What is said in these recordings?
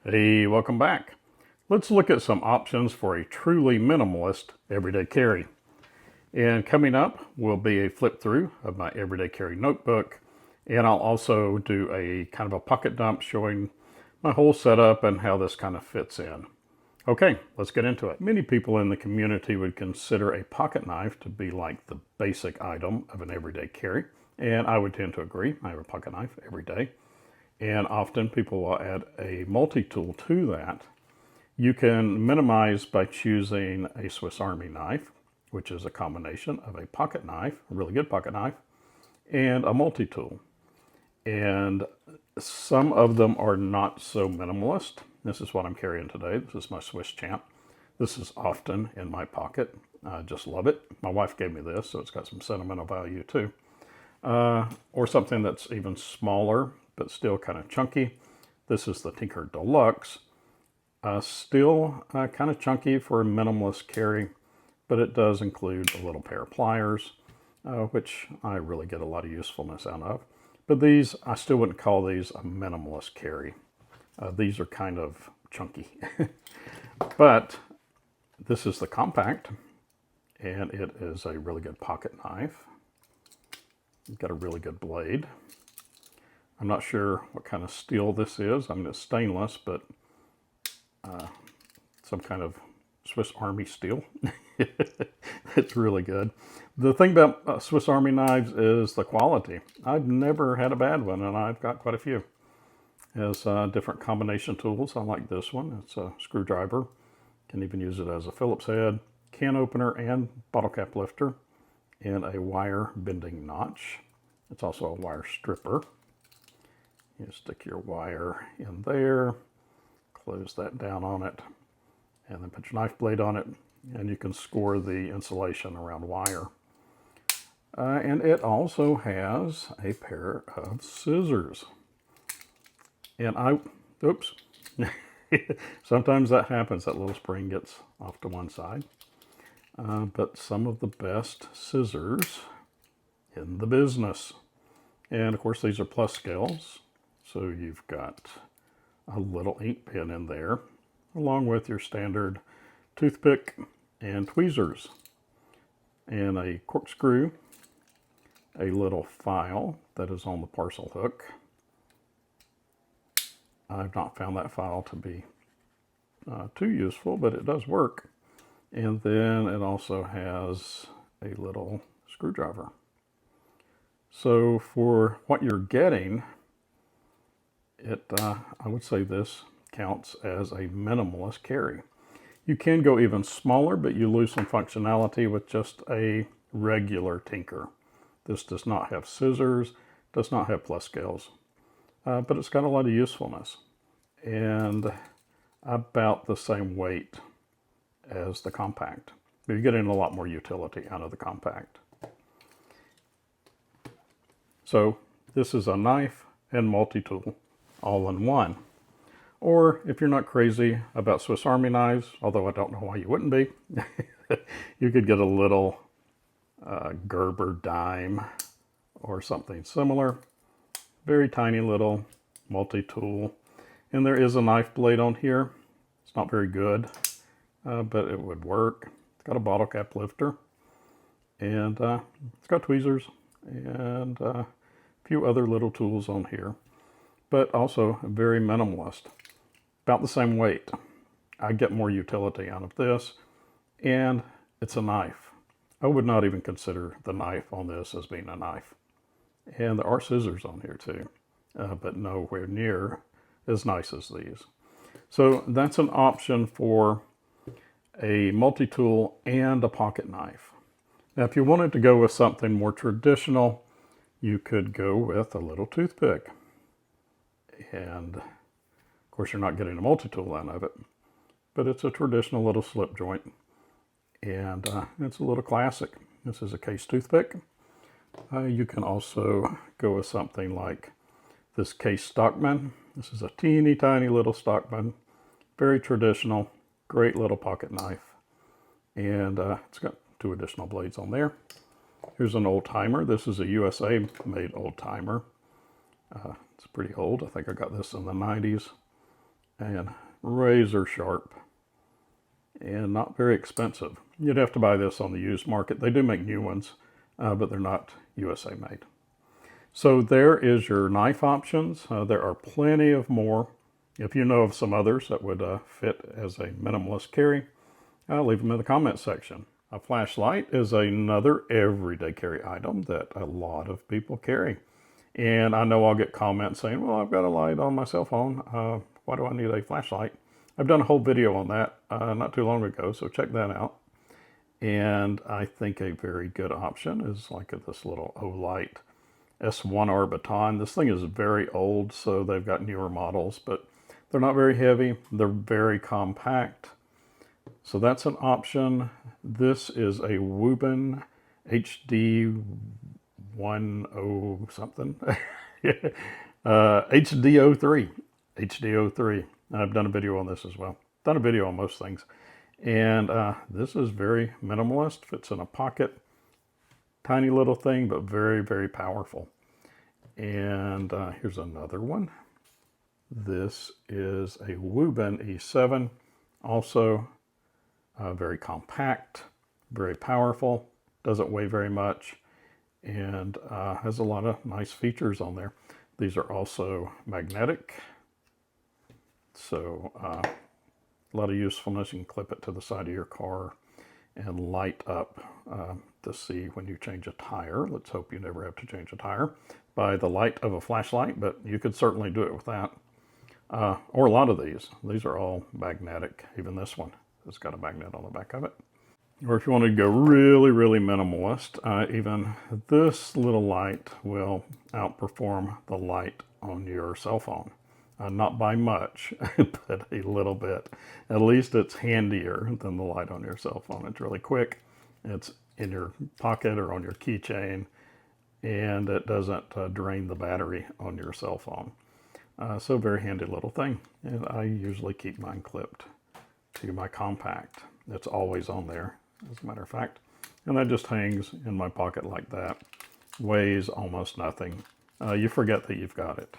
Hey, welcome back. Let's look at some options for a truly minimalist everyday carry. And coming up will be a flip through of my everyday carry notebook. And I'll also do a kind of a pocket dump showing my whole setup and how this kind of fits in. Okay, let's get into it. Many people in the community would consider a pocket knife to be like the basic item of an everyday carry. And I would tend to agree. I have a pocket knife every day. And often people will add a multi-tool to that. You can minimize by choosing a Swiss Army knife, which is a combination of a pocket knife, a really good pocket knife, and a multi-tool. And some of them are not so minimalist. This is what I'm carrying today. This is my Swiss Champ. This is often in my pocket. I just love it. My wife gave me this, so it's got some sentimental value too. Or something that's even smaller, but still kind of chunky. This is the Tinker Deluxe. Still kind of chunky for a minimalist carry, but it does include a little pair of pliers, which I really get a lot of usefulness out of. But these, I still wouldn't call these a minimalist carry. These are kind of chunky. But this is the compact, and it is a really good pocket knife. It's got a really good blade. I'm not sure what kind of steel this is. I mean, it's stainless, but some kind of Swiss Army steel. It's really good. The thing about Swiss Army knives is the quality. I've never had a bad one, and I've got quite a few. It has different combination tools. I like this one. It's a screwdriver. Can even use it as a Phillips head, can opener, and bottle cap lifter, and a wire bending notch. It's also a wire stripper. You stick your wire in there, close that down on it, and then put your knife blade on it, and you can score the insulation around wire. And it also has a pair of scissors. And oops, sometimes that happens, that little spring gets off to one side. But some of the best scissors in the business. And of course, these are plus scales. So you've got a little ink pen in there, along with your standard toothpick and tweezers, and a corkscrew, a little file that is on the parcel hook. I've not found that file to be too useful, but it does work. And then it also has a little screwdriver. So for what you're getting, I would say this counts as a minimalist carry. You can go even smaller, but you lose some functionality with just a regular Tinker. This does not have scissors, does not have plus scales, but it's got a lot of usefulness and about the same weight as the compact. But you're getting a lot more utility out of the compact. So this is a knife and multi-tool all in one. Or if you're not crazy about Swiss Army knives, although I don't know why you wouldn't be, you could get a little Gerber dime or something similar. Very tiny little multi-tool. And there is a knife blade on here. It's not very good, but it would work. It's got a bottle cap lifter, and it's got tweezers and a few other little tools on here, but also very minimalist. About the same weight. I get more utility out of this, and it's a knife. I would not even consider the knife on this as being a knife. And there are scissors on here too, but nowhere near as nice as these. So that's an option for a multi-tool and a pocket knife. Now, if you wanted to go with something more traditional, you could go with a little toothpick. And of course, you're not getting a multi-tool out of it, but it's a traditional little slip joint. And it's a little classic. This is a case toothpick. You can also go with something like this case Stockman. This is a teeny tiny little Stockman. Very traditional, great little pocket knife. And it's got 2 additional blades on there. Here's an old timer. This is a USA made old timer. It's pretty old. I think I got this in the 90s. and razor sharp and not very expensive. You'd have to buy this on the used market. They do make new ones, but they're not USA made. So there is your knife options. There are plenty of more. If you know of some others that would fit as a minimalist carry, leave them in the comments section. A flashlight is another everyday carry item that a lot of people carry. And I know I'll get comments saying, well, I've got a light on my cell phone. Why do I need a flashlight? I've done a whole video on that not too long ago, so check that out. And I think a very good option is like this little Olight S1R baton. This thing is very old, so they've got newer models, but they're not very heavy. They're very compact. So that's an option. This is a Woobin HD 10 something. HD03. HD03. I've done a video on this as well. Done a video on most things. And this is very minimalist. Fits in a pocket. Tiny little thing, but very, very powerful. And here's another one. This is a Woobin E7. Also very compact, very powerful, doesn't weigh very much, and has a lot of nice features on there. These are also magnetic, so a lot of usefulness. You can clip it to the side of your car and light up to see when you change a tire. Let's hope you never have to change a tire by the light of a flashlight, but you could certainly do it with that. Or a lot of these. These are all magnetic. Even this one has got a magnet on the back of it. Or if you want to go really, really minimalist, even this little light will outperform the light on your cell phone. Not by much, but a little bit. At least it's handier than the light on your cell phone. It's really quick. It's in your pocket or on your keychain, and it doesn't drain the battery on your cell phone. So very handy little thing. And I usually keep mine clipped to my compact. It's always on there, as a matter of fact. And that just hangs in my pocket like that. Weighs almost nothing. You forget that you've got it.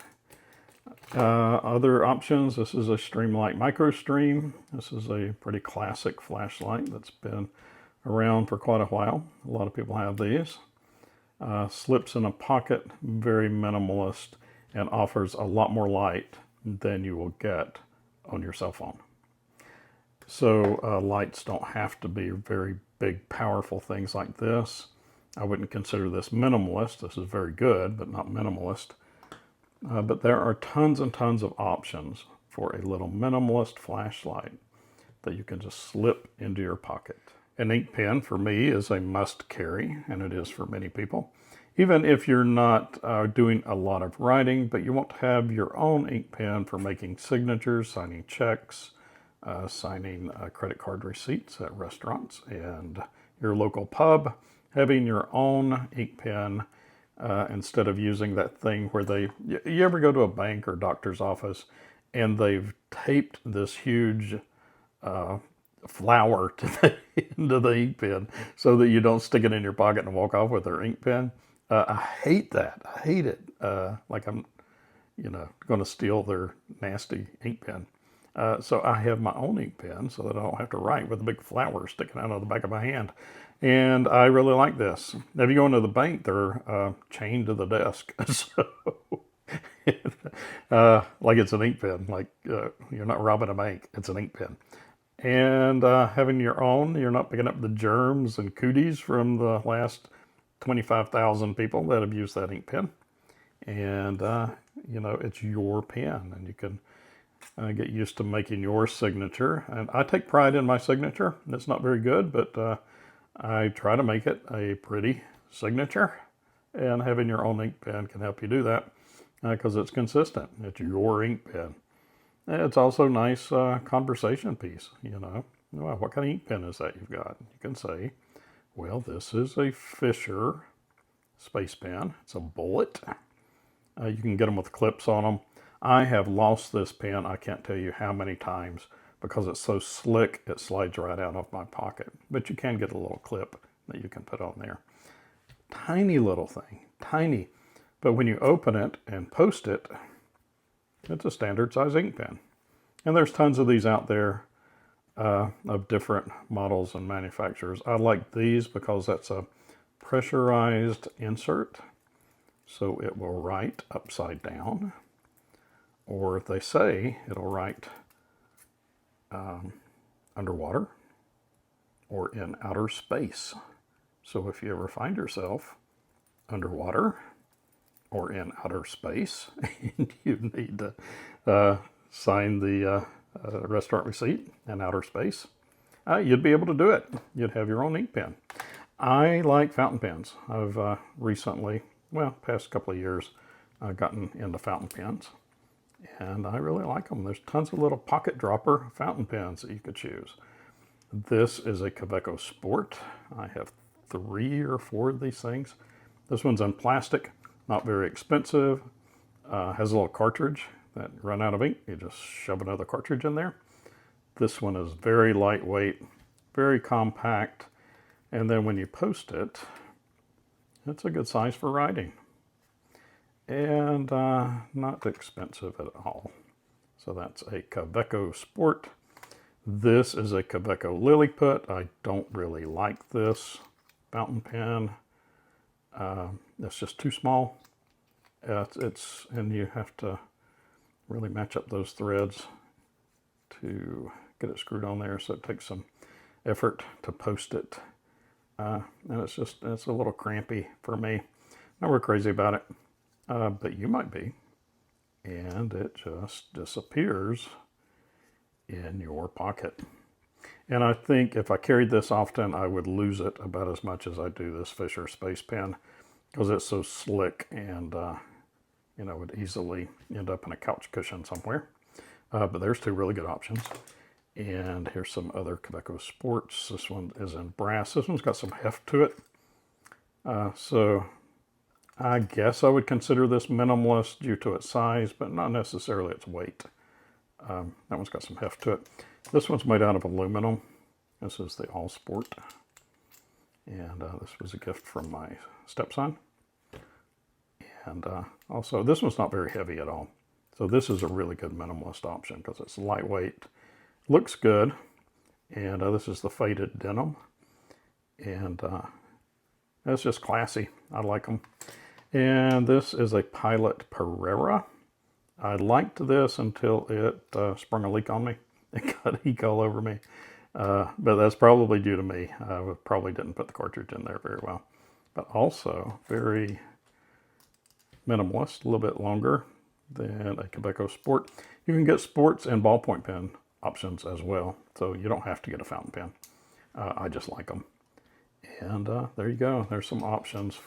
Other options, this is a Streamlight MicroStream. This is a pretty classic flashlight that's been around for quite a while. A lot of people have these. Slips in a pocket, very minimalist, and offers a lot more light than you will get on your cell phone. So lights don't have to be very big, powerful things like this. I wouldn't consider this minimalist. This is very good, but not minimalist. But there are tons and tons of options for a little minimalist flashlight that you can just slip into your pocket. An ink pen for me is a must carry, and it is for many people. Even if you're not doing a lot of writing, but you want to have your own ink pen for making signatures, signing checks, signing credit card receipts at restaurants and your local pub, having your own ink pen instead of using that thing where you ever go to a bank or doctor's office and they've taped this huge flower to the end of the ink pen so that you don't stick it in your pocket and walk off with their ink pen. I hate that. I hate it. Like I'm, going to steal their nasty ink pen. So I have my own ink pen so that I don't have to write with a big flower sticking out of the back of my hand. And I really like this. If you go into the bank, they're chained to the desk. So, like it's an ink pen. Like you're not robbing a bank. It's an ink pen. And having your own, you're not picking up the germs and cooties from the last 25,000 people that have used that ink pen. And, it's your pen, and you can get used to making your signature. And I take pride in my signature. It's not very good, but I try to make it a pretty signature. And having your own ink pen can help you do that because it's consistent. It's your ink pen. And it's also a nice conversation piece, Well, what kind of ink pen is that you've got? You can say, well, this is a Fisher space pen. It's a bullet. You can get them with clips on them. I have lost this pen, I can't tell you how many times, because it's so slick, it slides right out of my pocket. But you can get a little clip that you can put on there. Tiny little thing, tiny. But when you open it and post it, it's a standard size ink pen. And there's tons of these out there of different models and manufacturers. I like these because that's a pressurized insert, so it will write upside down, or if they say it'll write underwater or in outer space. So if you ever find yourself underwater or in outer space and you need to sign the restaurant receipt in outer space, you'd be able to do it. You'd have your own ink pen. I like fountain pens. I've recently, well, past couple of years, gotten into fountain pens, and I really like them. There's tons of little pocket dropper fountain pens that you could choose. This is a Kaweco Sport. I have 3 or 4 of these things. This one's in plastic, not very expensive. Has a little cartridge that run out of ink. You just shove another cartridge in there. This one is very lightweight, very compact, and then when you post it, it's a good size for writing. And not expensive at all. So that's a Kaweco Sport. This is a Kaweco Lilliput. I don't really like this fountain pen. It's just too small. And you have to really match up those threads to get it screwed on there, so it takes some effort to post it. And it's a little crampy for me. Not real crazy about it, but you might be. And it just disappears in your pocket. And I think if I carried this often, I would lose it about as much as I do this Fisher Space Pen, because it's so slick and would easily end up in a couch cushion somewhere. But there's 2 really good options. And here's some other Kaweco Sports. This one is in brass. This one's got some heft to it. So I guess I would consider this minimalist due to its size, but not necessarily its weight. That one's got some heft to it. This one's made out of aluminum. This is the All Sport. And this was a gift from my stepson. And also, this one's not very heavy at all. So this is a really good minimalist option because it's lightweight, looks good, and this is the faded denim. And it's just classy. I like them. And this is a Pilot Pereira. I liked this until it sprung a leak on me. It got ink all over me. But that's probably due to me. I probably didn't put the cartridge in there very well. But also very minimalist, a little bit longer than a Kaweco Sport. You can get sports and ballpoint pen options as well, so you don't have to get a fountain pen. I just like them. And there you go. There's some options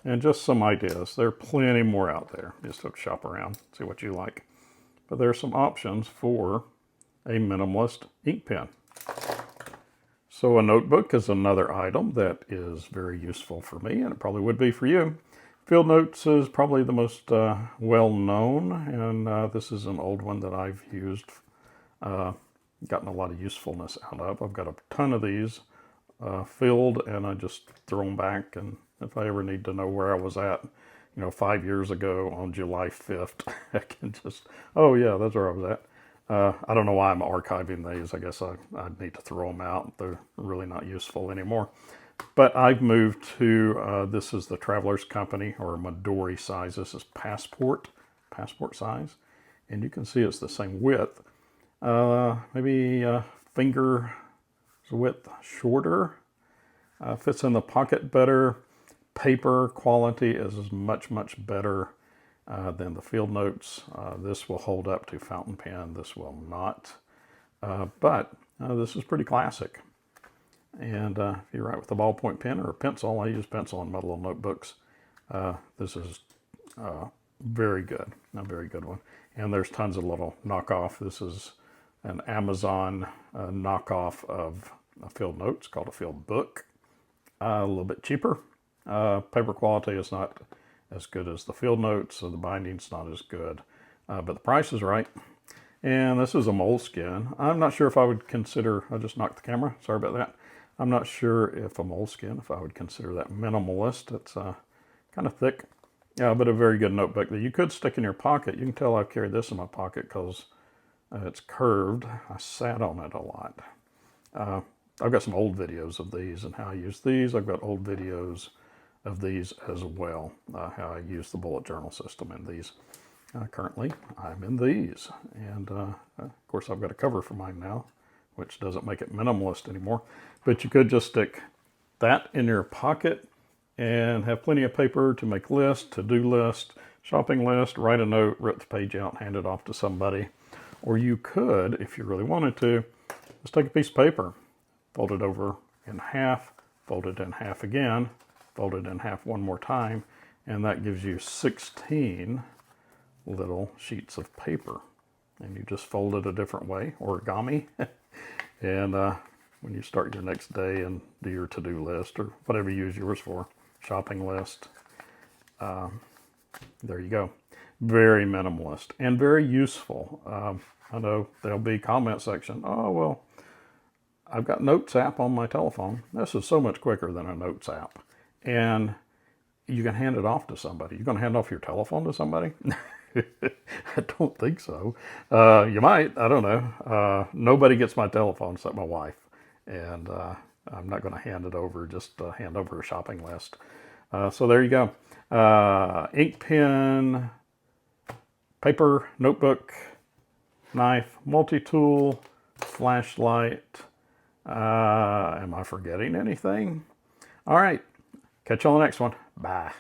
and just some ideas. There are plenty more out there. Just look, shop around, see what you like. But there are some options for a minimalist ink pen. So a notebook is another item that is very useful for me, and it probably would be for you. Field Notes is probably the most well-known, and this is an old one that I've used, gotten a lot of usefulness out of. I've got a ton of these filled, and I just throw them back, and if I ever need to know where I was at, 5 years ago on July 5th, I can just, oh yeah, that's where I was at. I don't know why I'm archiving these. I guess I need to throw them out. They're really not useful anymore. But I've moved to, this is the Traveler's Company, or Midori size. This is passport size. And you can see it's the same width. Maybe finger width shorter. Fits in the pocket better. Paper quality is much, much better than the Field Notes. This will hold up to fountain pen. This will not. But this is pretty classic. And if you write with a ballpoint pen or a pencil, I use pencil in my little notebooks. This is very good, a very good one. And there's tons of little knockoff. This is an Amazon knockoff of a Field Notes called a Field Book. A little bit cheaper. Paper quality is not as good as the Field Notes, so the binding's not as good. But the price is right. And this is a moleskin. I'm not sure if I would consider, I just knocked the camera, sorry about that. I'm not sure if a moleskin, if I would consider that minimalist. It's kind of thick, but a very good notebook that you could stick in your pocket. You can tell I've carried this in my pocket because It's curved. I sat on it a lot. I've got some old videos of these and how I use these. I've got old videos of these as well, how I use the bullet journal system in these. Currently, I'm in these. And of course, I've got a cover for mine now, which doesn't make it minimalist anymore. But you could just stick that in your pocket and have plenty of paper to make lists, to-do list, shopping list, write a note, rip the page out, hand it off to somebody. Or you could, if you really wanted to, just take a piece of paper, fold it over in half, fold it in half again, fold it in half one more time, and that gives you 16 little sheets of paper. And you just fold it a different way, origami. And when you start your next day and do your to-do list or whatever you use yours for, shopping list, there you go. Very minimalist and very useful. I know there'll be comment section. Oh, well, I've got Notes app on my telephone. This is so much quicker than a Notes app. And you can hand it off to somebody. You're going to hand off your telephone to somebody? I don't think so. You might. I don't know. Nobody gets my telephone except my wife. And I'm not going to hand it over, just hand over a shopping list. So there you go. Ink pen, paper, notebook, knife, multi-tool, flashlight. Am I forgetting anything? All right. Catch you on the next one. Bye.